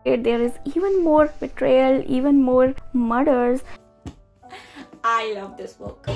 There is even more betrayal, even more murders. I love this book.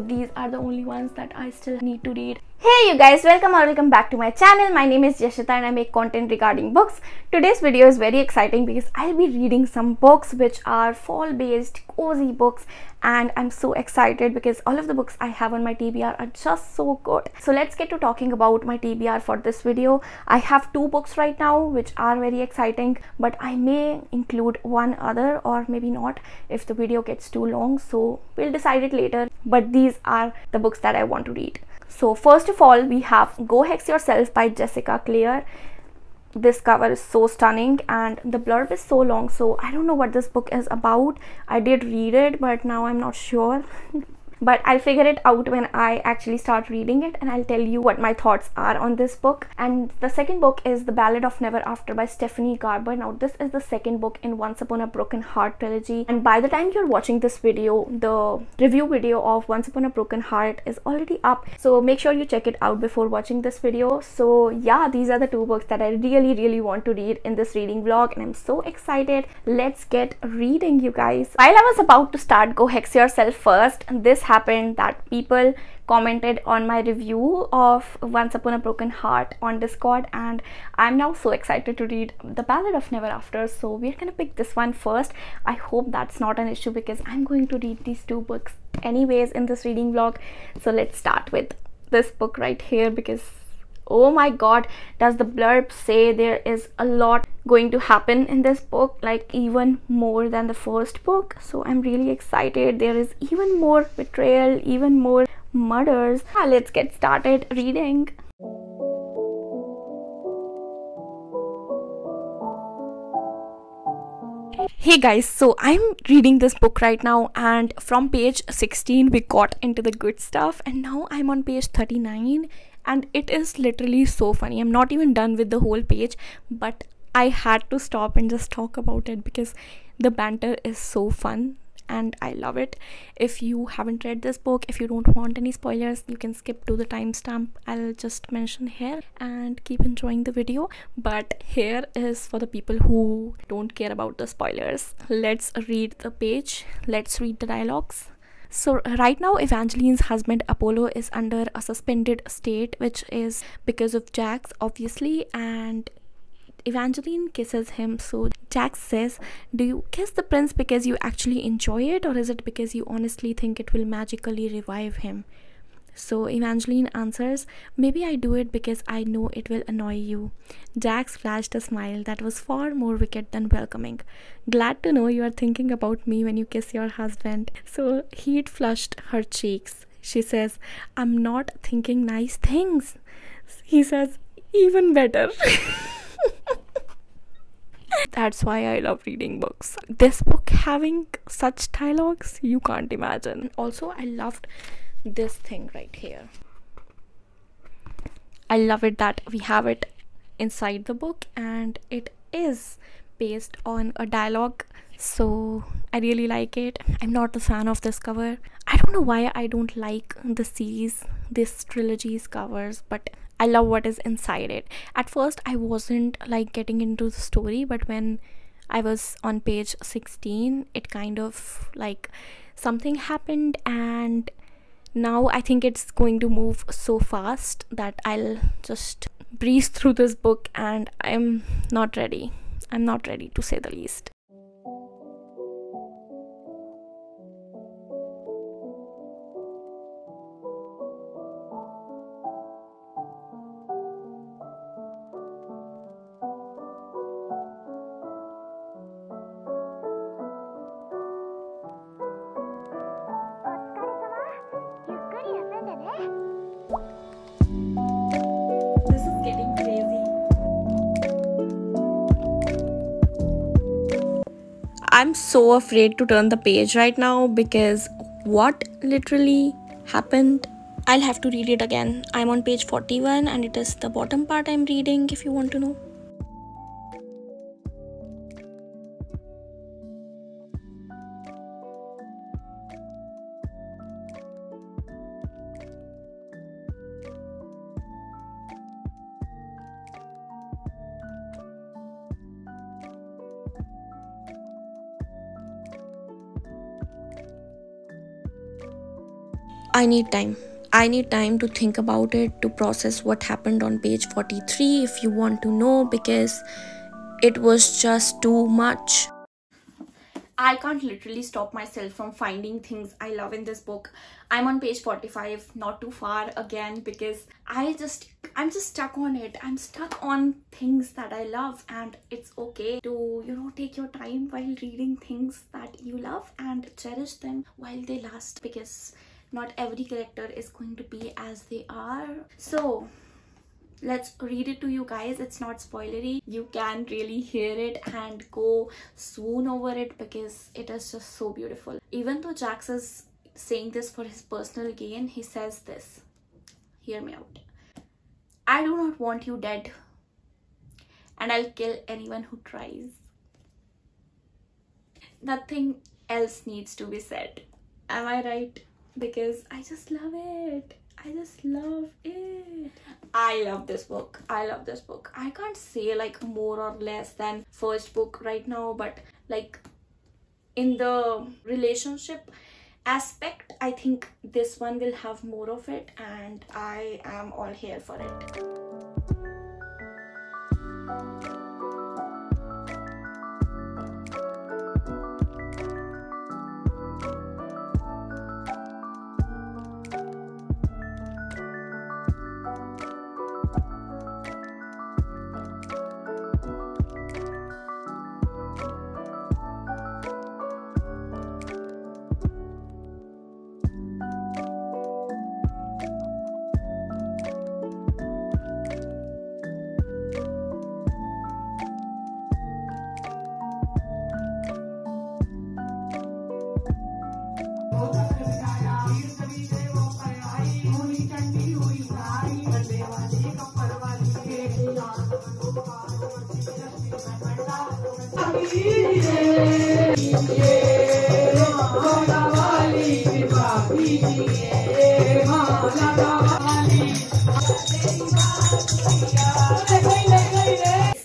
These are the only ones that I still need to read. Hey you guys, welcome back to my channel. My name is Jeshita and I make content regarding books. Today's video is very exciting because I'll be reading some books which are fall based cozy books, and I'm so excited because all of the books I have on my TBR are just so good. So let's get to talking about my TBR for this video. I have two books right now which are very exciting, but I may include one other or maybe not if the video gets too long, so we'll decide it later. But these are the books that I want to read. So first of all, we have Go Hex Yourself by Jessica Clare. This cover is so stunning and the blurb is so long, so I don't know what this book is about. I did read it, but now I'm not sure. But I'll figure it out when I actually start reading it, and I'll tell you what my thoughts are on this book. And the second book is The Ballad of Never After by Stephanie Garber. Now this is the second book in Once Upon a Broken Heart trilogy, and by the time you're watching this video, the review video of Once Upon a Broken Heart is already up, so make sure you check it out before watching this video. So yeah, these are the two books that I really want to read in this reading vlog, and I'm so excited. Let's get reading, you guys. While I was about to start Go Hex Yourself first, this happened that people commented on my review of Once Upon a Broken Heart on Discord, and I'm now so excited to read The Ballad of Never After, so we're gonna pick this one first. I hope that's not an issue because I'm going to read these two books anyways in this reading vlog. So let's start with this book right here because oh my god, does the blurb say there is a lot going to happen in this book, like even more than the first book. So I'm really excited. There is even more betrayal, even more murders. Let's get started reading. Hey guys, so I'm reading this book right now, and from page 16 we got into the good stuff, and now I'm on page 39, and it is literally so funny. I'm not even done with the whole page, but I had to stop and just talk about it because the banter is so fun and I love it. If you haven't read this book, if you don't want any spoilers, you can skip to the timestamp I'll just mention here and keep enjoying the video. But here is for the people who don't care about the spoilers. Let's read the page. Let's read the dialogues. So right now Evangeline's husband Apollo is under a suspended state, which is because of Jax obviously, and Evangeline kisses him. So Jax says, do you kiss the prince because you actually enjoy it, or is it because you honestly think it will magically revive him? So Evangeline answers, maybe I do it because I know it will annoy you. Jax flashed a smile that was far more wicked than welcoming. Glad to know you are thinking about me when you kiss your husband. So heat flushed her cheeks. She says, I'm not thinking nice things. He says, even better. That's why I love reading books. This book having such dialogues, you can't imagine. Also, I loved this thing right here. I love it that we have it inside the book and it is based on a dialogue, so I really like it. I'm not a fan of this cover. I don't know why I don't like the series, this trilogy's covers, but I love what is inside it. At first I wasn't like getting into the story, but when I was on page 16 it kind of like something happened, and now I think it's going to move so fast that I'll just breeze through this book, and I'm not ready to say the least. This is getting crazy. I'm so afraid to turn the page right now because what literally happened? I'll have to read it again. I'm on page 41 and it is the bottom part I'm reading if you want to know. I need time. I need time to think about it, to process what happened on page 43 if you want to know, because it was just too much. I can't literally stop myself from finding things I love in this book. I'm on page 45, not too far again, because I'm just stuck on it. I'm stuck on things that I love, and it's okay to, you know, take your time while reading things that you love and cherish them while they last, because not every character is going to be as they are. So let's read it to you guys. It's not spoilery. You can really hear it and go swoon over it because it is just so beautiful. Even though Jax is saying this for his personal gain, he says this. Hear me out. I do not want you dead, and I'll kill anyone who tries. Nothing else needs to be said. Am I right? Because I just love it. I just love it. I love this book. I love this book. I can't say like more or less than first book right now, but like in the relationship aspect, I think this one will have more of it, and I am all here for it.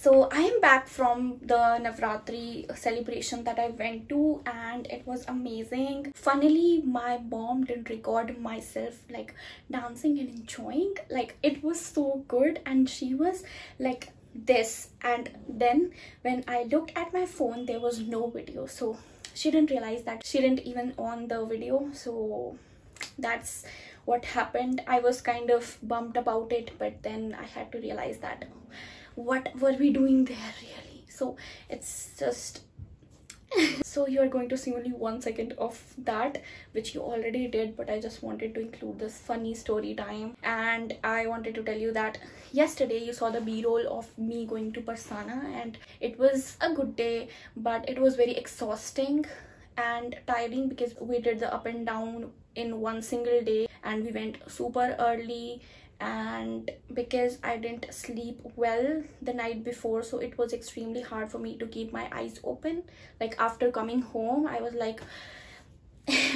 So I am back from the Navratri celebration that I went to, and it was amazing. Funnily, my mom didn't record myself like dancing and enjoying. Like, it was so good, and she was like this, and then when I looked at my phone, there was no video, so she didn't realize that she didn't even on the video. So that's what happened. I was kind of bummed about it, but then I had to realize that what were we doing there really. So it's just so you're going to see only 1 second of that, which you already did, but I just wanted to include this funny story time. And I wanted to tell you that yesterday you saw the b-roll of me going to Parsana, and it was a good day, but it was very exhausting and tiring because we did the up and down in one single day, and we went super early, and because I didn't sleep well the night before, so it was extremely hard for me to keep my eyes open. Like, after coming home, I was like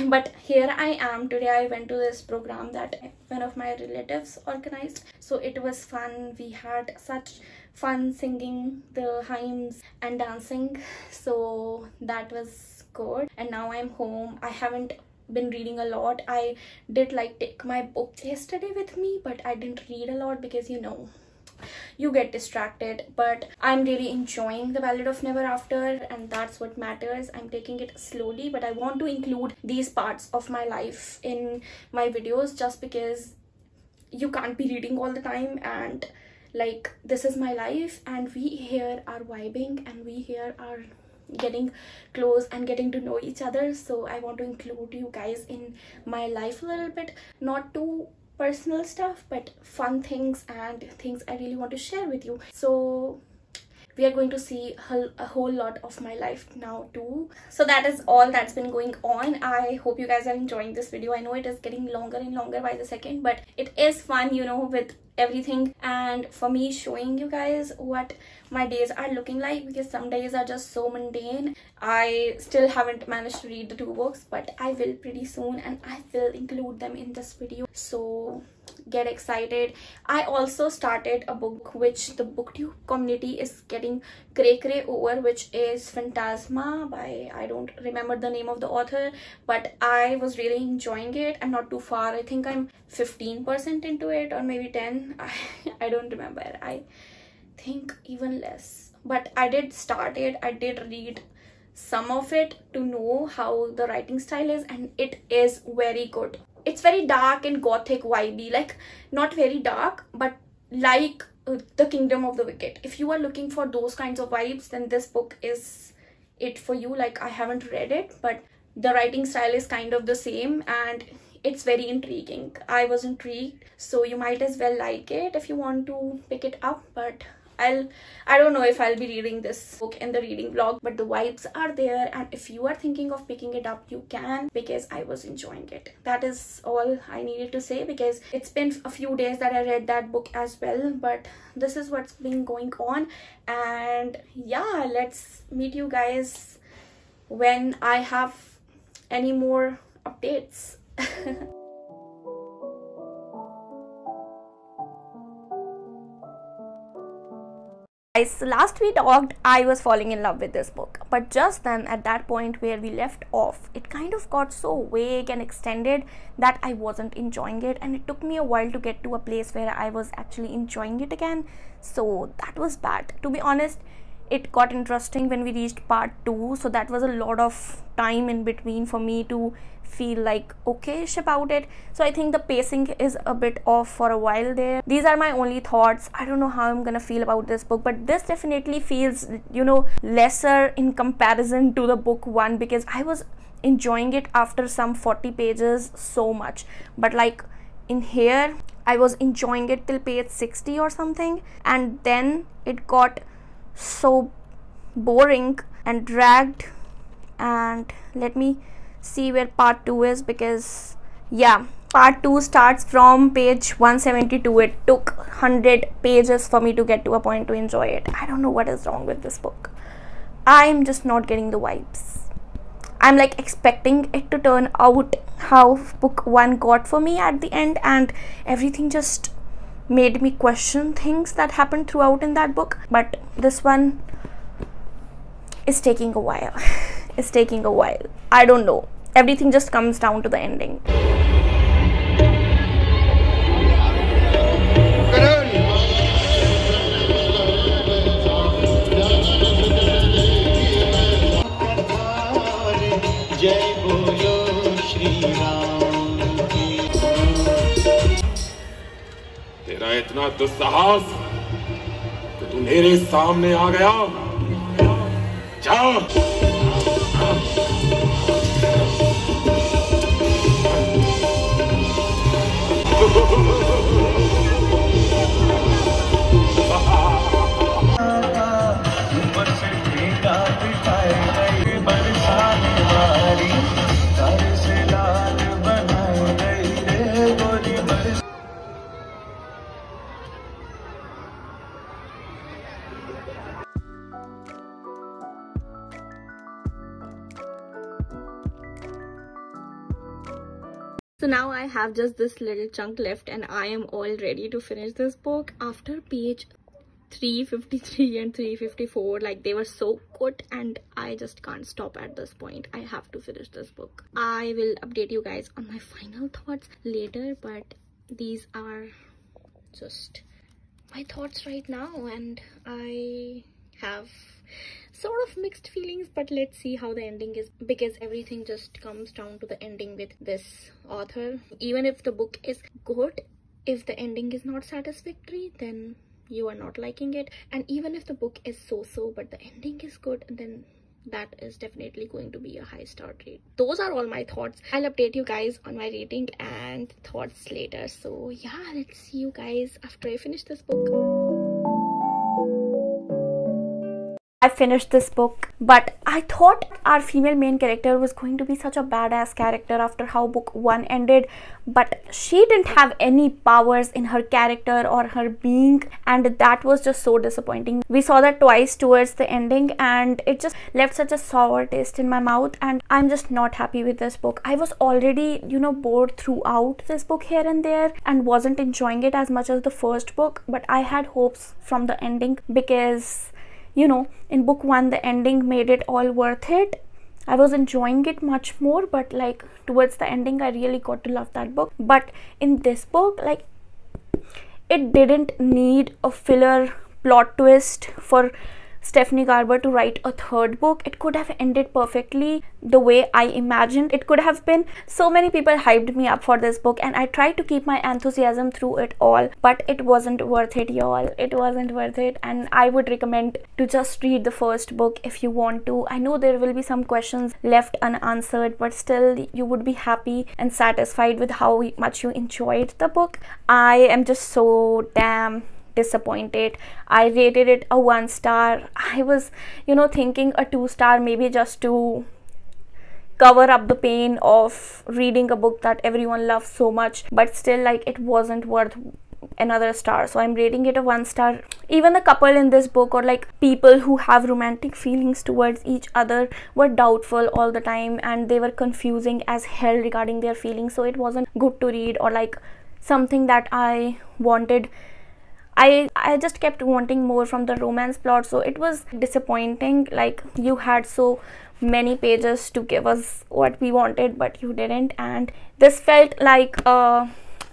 but here I am today. I went to this program that one of my relatives organized, so it was fun. We had such fun singing the hymns and dancing, so that was good. And now I'm home. I haven't been reading a lot. I did like take my book yesterday with me, but I didn't read a lot because, you know, you get distracted. But I'm really enjoying the Ballad of Never After, and that's what matters. I'm taking it slowly, but I want to include these parts of my life in my videos just because you can't be reading all the time, and like, this is my life, and we here are vibing, and we here are getting close and getting to know each other. So I want to include you guys in my life a little bit, not too personal stuff, but fun things and things I really want to share with you. So we are going to see a whole lot of my life now too. So that is all that's been going on. I hope you guys are enjoying this video. I know it is getting longer and longer by the second, but it is fun, you know, with everything, and for me showing you guys what my days are looking like, because some days are just so mundane. I still haven't managed to read the 2 books, but I will pretty soon, and I will include them in this video. So get excited. I also started a book which the booktube community is getting cray over, which is Phantasma by, I don't remember the name of the author, but I was really enjoying it. I'm not too far. I think I'm 15% into it, or maybe 10. I don't remember. I think even less, but I did start it. I did read some of it to know how the writing style is, and it is very good. It's very dark and gothic vibey, like not very dark, but like The Kingdom of the Wicked. If you are looking for those kinds of vibes, then this book is it for you. Like, I haven't read it, but the writing style is kind of the same, and it's very intriguing. I was intrigued, so you might as well like it if you want to pick it up. But I don't know if I'll be reading this book in the reading vlog, but the vibes are there, and if you are thinking of picking it up, you can, because I was enjoying it. That is all I needed to say, because it's been a few days that I read that book as well, but this is what's been going on. And yeah, let's meet you guys when I have any more updates. Guys, last we talked, I was falling in love with this book, but just then, at that point where we left off, it kind of got so vague and extended that I wasn't enjoying it, and it took me a while to get to a place where I was actually enjoying it again. So that was bad. To be honest, it got interesting when we reached part 2, so that was a lot of time in between for me to feel like okay-ish about it. So I think the pacing is a bit off for a while there. These are my only thoughts. I don't know how I'm gonna feel about this book, but this definitely feels, you know, lesser in comparison to the book 1, because I was enjoying it after some 40 pages so much, but like in here I was enjoying it till page 60 or something, and then it got so boring and dragged. And let me see where part 2 is, because yeah, part 2 starts from page 172. It took 100 pages for me to get to a point to enjoy it. I don't know what is wrong with this book. I'm just not getting the vibes. I'm like expecting it to turn out how book 1 got for me at the end, and everything just made me question things that happened throughout in that book. But this one is taking a while. It's taking a while. I don't know. Everything just comes down to the ending. तेरा इतना दुस्साहस कि तू मेरे सामने आ गया। जा। So now I have just this little chunk left, and I am all ready to finish this book. After page 353 and 354, like, they were so good, and I just can't stop at this point. I have to finish this book. I will update you guys on my final thoughts later, but these are just my thoughts right now, and I have sort of mixed feelings, but let's see how the ending is, because everything just comes down to the ending with this author. Even if the book is good, if the ending is not satisfactory, then you are not liking it. And even if the book is so-so but the ending is good, then that is definitely going to be a high star rate. Those are all my thoughts. I'll update you guys on my rating and thoughts later. So yeah, let's see you guys after I finish this book. I finished this book, but I thought our female main character was going to be such a badass character after how book 1 ended, but she didn't have any powers in her character or her being, and that was just so disappointing. We saw that twice towards the ending, and it just left such a sour taste in my mouth, and I'm just not happy with this book. I was already, bored throughout this book here and there and wasn't enjoying it as much as the first book, but I had hopes from the ending because in book 1 the ending made it all worth it. I was enjoying it much more, but like towards the ending I really got to love that book. But in this book, like, it didn't need a filler plot twist for Stephanie Garber to write a third book. It could have ended perfectly the way I imagined it could have been. So many people hyped me up for this book, and I tried to keep my enthusiasm through it all, but it wasn't worth it, y'all. It wasn't worth it, and I would recommend to just read the first book if you want to. I know there will be some questions left unanswered, but still you would be happy and satisfied with how much you enjoyed the book. I am just so damn disappointed. I rated it a 1 star. I was thinking a 2 star, maybe just to cover up the pain of reading a book that everyone loves so much, but still, like, it wasn't worth another star, so I'm rating it a 1 star. Even the couple in this book, or like people who have romantic feelings towards each other, were doubtful all the time, and they were confusing as hell regarding their feelings, so it wasn't good to read or like something that I wanted. I just kept wanting more from the romance plot, so it was disappointing. Like, you had so many pages to give us what we wanted, but you didn't, and this felt like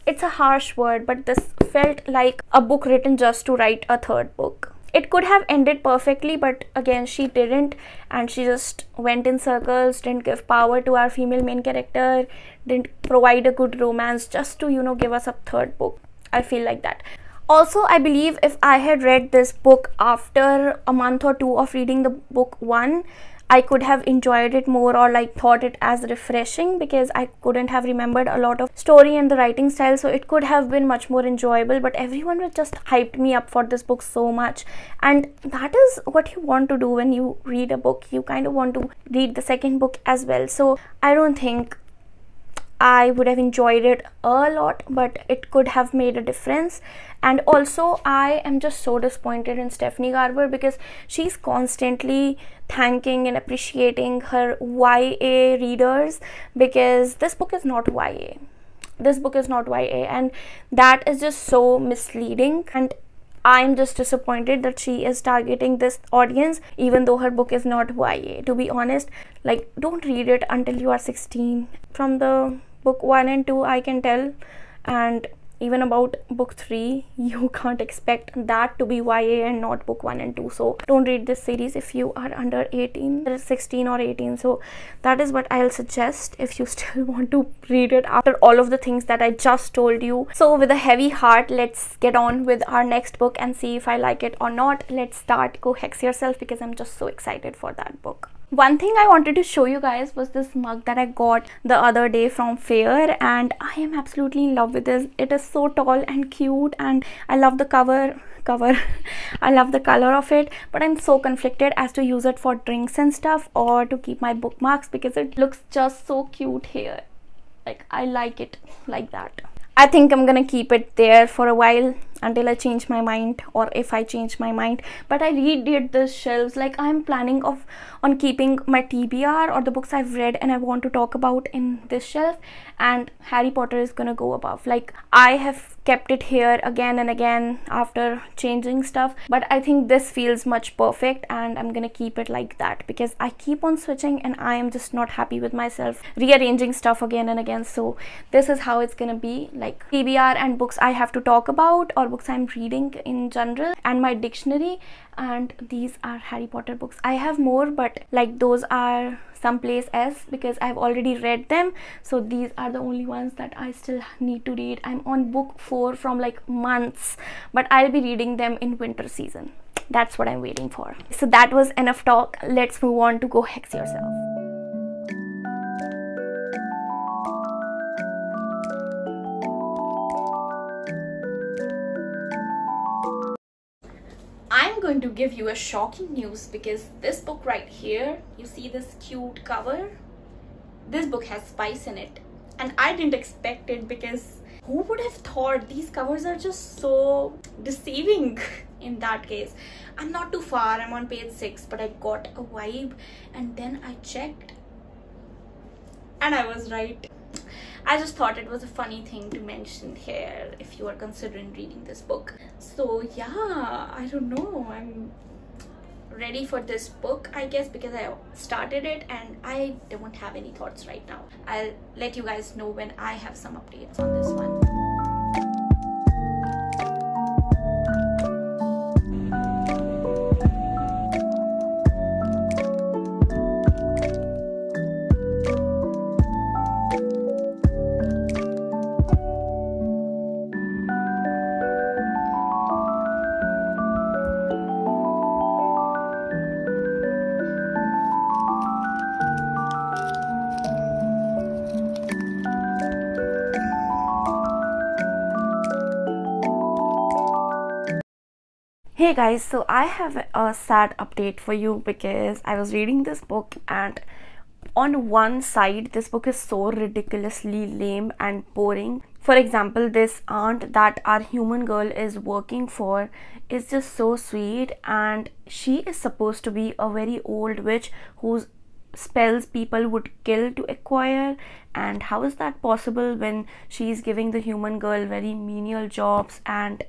it's a harsh word, but this felt like a book written just to write a third book. It could have ended perfectly, but again she didn't, and she just went in circles, didn't give power to our female main character, didn't provide a good romance just to give us a third book. I feel like that. Also, I believe if I had read this book after a month or 2 of reading the book 1, I could have enjoyed it more, or like thought it as refreshing, because I couldn't have remembered a lot of story and the writing style, so it could have been much more enjoyable. But everyone was just hyped me up for this book so much, and that is what you want to do when you read a book. You kind of want to read the second book as well, so I don't think I would have enjoyed it a lot, but it could have made a difference. And also, I am just so disappointed in Stephanie Garber, because she's constantly thanking and appreciating her YA readers, because this book is not YA. This book is not YA, and that is just so misleading. And I'm just disappointed that she is targeting this audience, even though her book is not YA. To be honest, like, don't read it until you are 16. From the book 1 and 2, I can tell, and even about book 3, you can't expect that to be YA and not book 1 and 2. So don't read this series if you are under 18, 16 or 18. So that is what I'll suggest if you still want to read it after all of the things that I just told you. So with a heavy heart, let's get on with our next book and see if I like it or not. Let's start Go Hex Yourself, because I'm just so excited for that book. One thing I wanted to show you guys was this mug that I got the other day from Fair, and I am absolutely in love with this. It is so tall and cute, and I love the cover. I love the color of it, but I'm so conflicted as to use it for drinks and stuff or to keep my bookmarks, because it looks just so cute here. Like, I like it like that. I think I'm gonna keep it there for a while until I change my mind, or if I change my mind. But I redid the shelves. Like, I'm planning on keeping my TBR, or the books I've read and I want to talk about, in this shelf, and Harry Potter is gonna go above. Like, I have kept it here again and again after changing stuff, but I think this feels much perfect, and I'm gonna keep it like that, because I keep on switching and I am just not happy with myself rearranging stuff again and again. So this is how it's gonna be. Like, TBR and books I have to talk about, or books I'm reading in general, and my dictionary, and these are Harry Potter books. I have more, but like, those are someplace else because I've already read them, so these are the only ones that I still need to read. I'm on book 4 from like months, but I'll be reading them in winter season. That's what I'm waiting for. So that was enough talk. Let's move on to Go Hex Yourself. I'm I'm going to give you a shocking news, because this book right here, you see this cute cover? This book has spice in it, and I didn't expect it, because who would have thought? These covers are just so deceiving. In that case, I'm not too far, I'm on page 6, but I got a vibe, and then I checked and I was right. I just thought it was a funny thing to mention here if you are considering reading this book. So yeah, I don't know, I'm ready for this book, I guess, because I started it and I don't have any thoughts right now. I'll let you guys know when I have some updates on this one. Hey guys, so I have a sad update for you, because I was reading this book and on one side this book is so ridiculously lame and boring. For example, this aunt that our human girl is working for is just so sweet, and she is supposed to be a very old witch whose spells people would kill to acquire. And how is that possible when she is giving the human girl very menial jobs and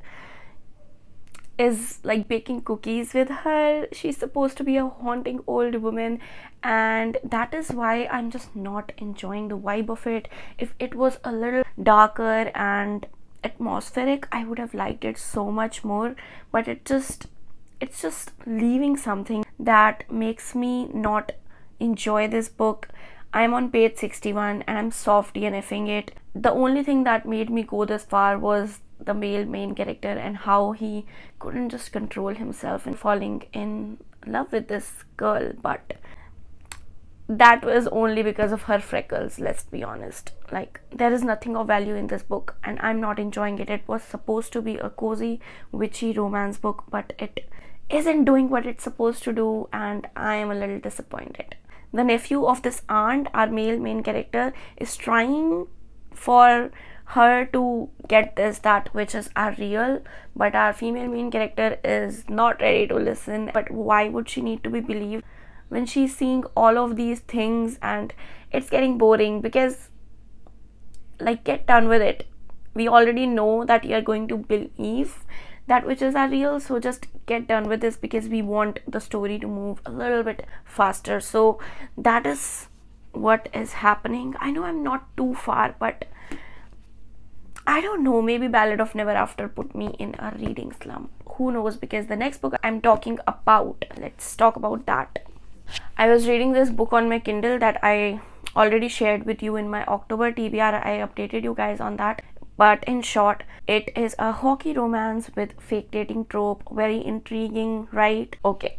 is like baking cookies with her? She's supposed to be a haunting old woman, and that is why I'm just not enjoying the vibe of it. If it was a little darker and atmospheric, I would have liked it so much more, but it's just leaving something that makes me not enjoy this book. I'm on page 61 and I'm soft DNFing it. The only thing that made me go this far was the male main character and how he couldn't just control himself and falling in love with this girl, but that was only because of her freckles. Let's be honest, like, there is nothing of value in this book and I'm not enjoying it. It was supposed to be a cozy witchy romance book, but it isn't doing what it's supposed to do, and I am a little disappointed. The nephew of this aunt, our male main character, is trying for her to get this, that witches are real, but our female main character is not ready to listen. But why would she need to be believed when she's seeing all of these things? And it's getting boring, because, like, get done with it. We already know that you're going to believe that witches are real, so just get done with this, because we want the story to move a little bit faster. So that is what is happening. I know I'm not too far, but I don't know, maybe Ballad of Never After put me in a reading slump. Who knows, because the next book I'm talking about, let's talk about that. I was reading this book on my Kindle that I already shared with you in my October TBR. I updated you guys on that. But in short, it is a hockey romance with fake dating trope. Very intriguing, right? Okay.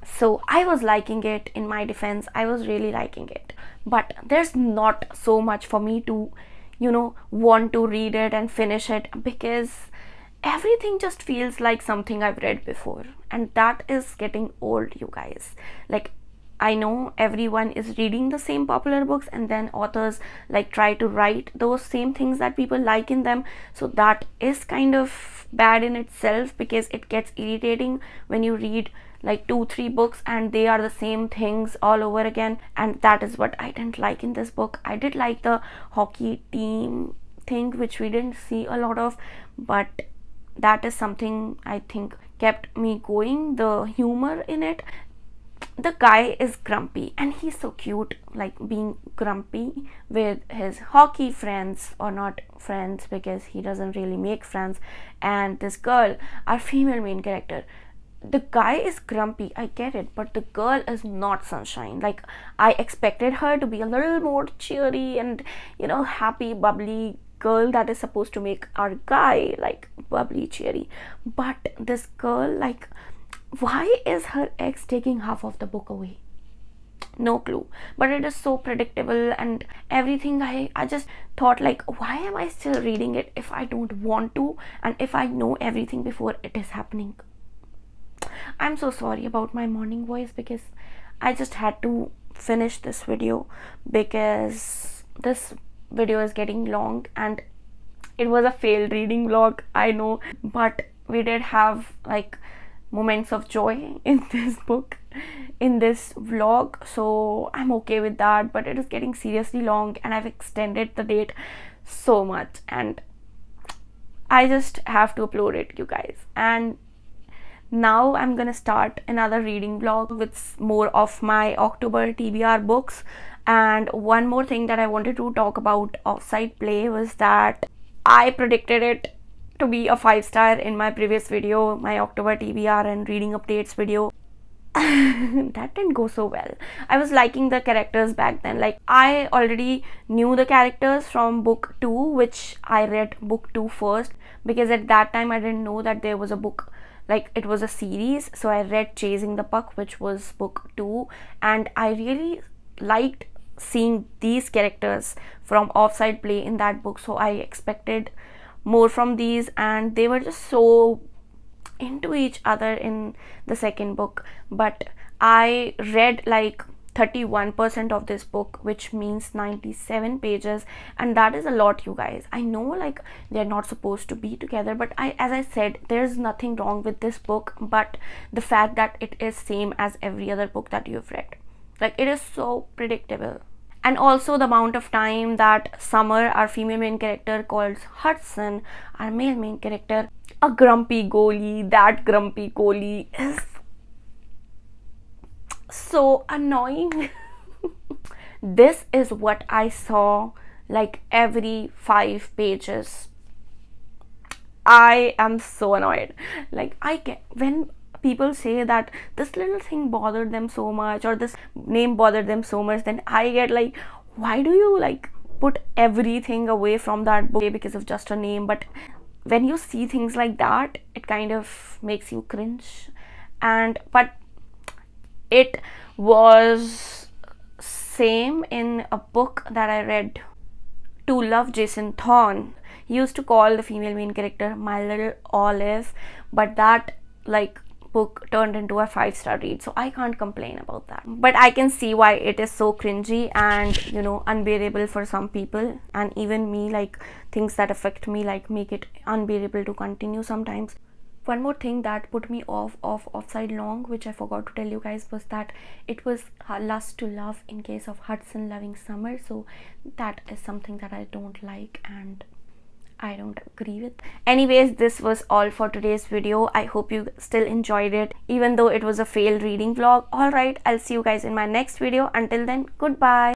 So I was liking it. In my defense, I was really liking it. But there's not so much for me to, want to read it and finish it, because everything just feels like something I've read before. And that is getting old, you guys. Like, I know everyone is reading the same popular books, and then authors like try to write those same things that people like in them. So that is kind of bad in itself, because it gets irritating when you read like 2-3 books and they are the same things all over again. And that is what I didn't like in this book. I did like the hockey team thing, which we didn't see a lot of, but that is something I think kept me going. The humor in it. The guy is grumpy and he's so cute, like being grumpy with his hockey friends, or not friends because he doesn't really make friends. And this girl, our female main character, the guy is grumpy, I get it, but the girl is not sunshine. Like, I expected her to be a little more cheery and, happy, bubbly girl that is supposed to make our guy like bubbly, cheery. But this girl, like, why is her ex taking half of the book away? No clue. But it is so predictable and everything. I just thought, like, why am I still reading it if I don't want to, and if I know everything before it is happening? I'm so sorry about my morning voice because I just had to finish this video because this video is getting long and it was a failed reading vlog, I know, but we did have like moments of joy in this book, in this vlog, so I'm okay with that. But it is getting seriously long and I've extended the date so much and I just have to upload it, you guys. And now I'm gonna start another reading vlog with more of my October TBR books. And one more thing that I wanted to talk about Offside Play was that I predicted it to be a 5-star in my previous video, my October TBR and reading updates video. That didn't go so well. I was liking the characters back then. Like, I already knew the characters from book 2, which I read book 2 first, because at that time I didn't know that there was a book, like it was a series. So I read Chasing the Puck, which was book 2, and I really liked seeing these characters from Offside Play in that book, so I expected more from these, and they were just so into each other in the second book. But I read like 31% of this book, which means 97 pages, and that is a lot, you guys. I know like they're not supposed to be together, but as I said, there's nothing wrong with this book, but the fact that it is same as every other book that you've read, like it is so predictable. And also the amount of time that Summer, our female main character, calls Hudson, our male main character, a grumpy goalie. That grumpy goalie is so annoying. This is what I saw like every 5 pages. I am so annoyed. Like, when people say that this little thing bothered them so much or this name bothered them so much, then I get like, why do you like put everything away from that book because of just a name? But when you see things like that, it kind of makes you cringe. But it was same in a book that I read, To Love Jason Thorne. He used to call the female main character My Little Olive, but that like book turned into a 5-star read, so I can't complain about that. But I can see why it is so cringy and, you know, unbearable for some people, and even me, like things that affect me like make it unbearable to continue sometimes. One more thing that put me off of Offside Long, which I forgot to tell you guys, was that it was lust to love in case of Hudson loving Summer, so that is something that I don't like and I don't agree with. Anyways, this was all for today's video. I hope you still enjoyed it, even though it was a failed reading vlog. Alright, I'll see you guys in my next video. Until then, goodbye.